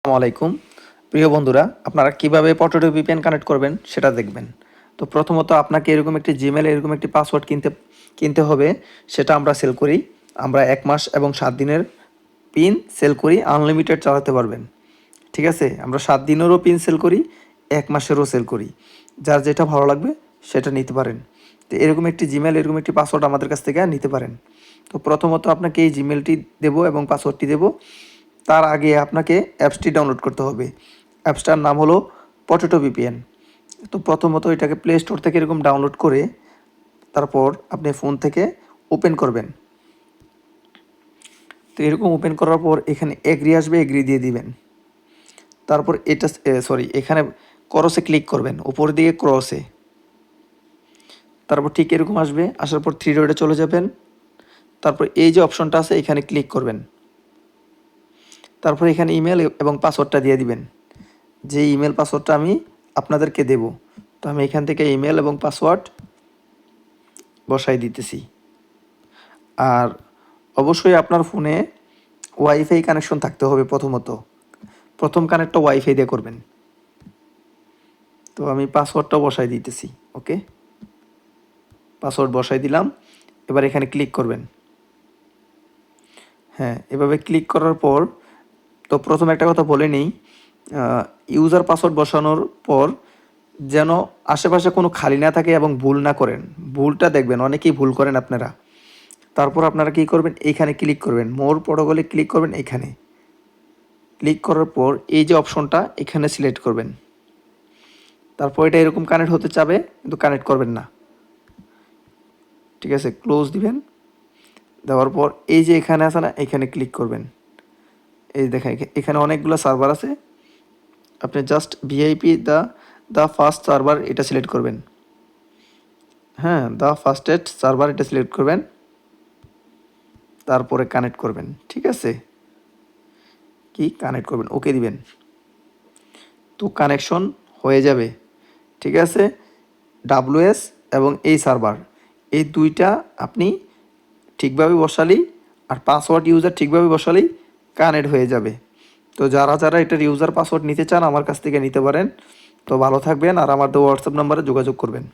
আসসালামু আলাইকুম প্রিয় বন্ধুরা, আপনারা কিভাবে পটেটো ভিপিএন কানেক্ট করবেন সেটা দেখবেন। তো প্রথমত আপনাকে এরকম একটি জিমেলে এরকম একটি পাসওয়ার্ড কিনতে হবে। সেটা আমরা সেল করি। আমরা 1 মাস এবং 7 দিনের পিন সেল করি, আনলিমিটেড চালাতে পারবেন। ঠিক আছে, আমরা 7 দিনেরও পিন সেল করি, 1 মাসেরও সেল করি। যার যেটা ভালো লাগবে সেটা নিতে পারেন। তো এরকম একটি জিমেল, এরকম একটি পাসওয়ার্ড আমাদের কাছ থেকে নিতে পারেন। তো প্রথমত আপনাকে এই জিমেলটি দেবো এবং পাসওয়ার্ডটি দেবো। তার আগে আপনাকে অ্যাপসটি ডাউনলোড করতে হবে। অ্যাপসটার নাম হলো পটেটো ভিপিএন। তো প্রথমত এটাকে প্লে স্টোর থেকে এরকম ডাউনলোড করে তারপর আপনি ফোন থেকে ওপেন করবেন। তো এরকম ওপেন করার পর এখানে এগ্রি আসবে, এগ্রি দিয়ে দিবেন। তারপর এখানে ক্রসে ক্লিক করবেন, উপর দিকে ক্রসে। তারপর ঠিক এরকম আসবে, আসার পর থ্রি ডটে চলে যাবেন। তারপর এই যে অপশনটা আছে এখানে ক্লিক করবেন। তারপর এখানে ইমেল এবং পাসওয়ার্ডটা দিয়ে দিবেন, যে ইমেল পাসওয়ার্ডটা আমি আপনাদেরকে দেব। তো আমি এখান থেকে ইমেল এবং পাসওয়ার্ড বসাই দিতেছি। আর অবশ্যই আপনার ফোনে ওয়াইফাই কানেকশন থাকতে হবে। প্রথম কানেক্টটা ওয়াইফাই দিয়ে করবেন। তো আমি পাসওয়ার্ডটা বসাই দিতেছি। ওকে, পাসওয়ার্ড বসাই দিলাম। এবার এখানে ক্লিক করবেন। হ্যাঁ, এভাবে ক্লিক করার পর তো প্রথম একটা কথা বলে নিই, ইউজার পাসওয়ার্ড বসানোর পর যেন আশেপাশে কোনো খালি না থাকে এবং ভুল না করেন। ভুলটা দেখবেন, অনেকেই ভুল করেন আপনারা। তারপর আপনারা কী করবেন, এইখানে ক্লিক করবেন, মোর প্রোটোকলে ক্লিক করবেন। এখানে ক্লিক করার পর এই যে অপশনটা এখানে সিলেক্ট করবেন। তারপর এটা এরকম কানেক্ট হতে চাবে, কিন্তু কানেক্ট করবেন না। ঠিক আছে, ক্লোজ দিবেন। দেওয়ার পর এই যে এখানে আছে না, এখানে ক্লিক করবেন। এই দেখেন এখানে অনেকগুলো সার্ভার আছে। আপনি just VIP the first server এটা সিলেক্ট করবেন। হ্যাঁ, দ্য ফার্স্টেস্ট সার্ভার এটা সিলেক্ট করবেন। তারপরে কানেক্ট করবেন। ঠিক আছে, কানেক্ট করবেন, ওকে দিবেন। তো কানেকশন হয়ে যাবে। ঠিক আছে, ডাব্লুএস এবং এই সার্ভার, এই দুইটা আপনি ঠিকভাবে বসালেই আর পাসওয়ার্ড ইউজার ঠিকভাবে বসালেই কানেক্ট হয়ে যাবে। তো যারা এটার ইউজার পাসওয়ার্ড নিতে চান আমার কাছ থেকে নিতে পারেন। তো ভালো থাকবেন, আর আমার হোয়াটসঅ্যাপ নাম্বারে যোগাযোগ করবেন।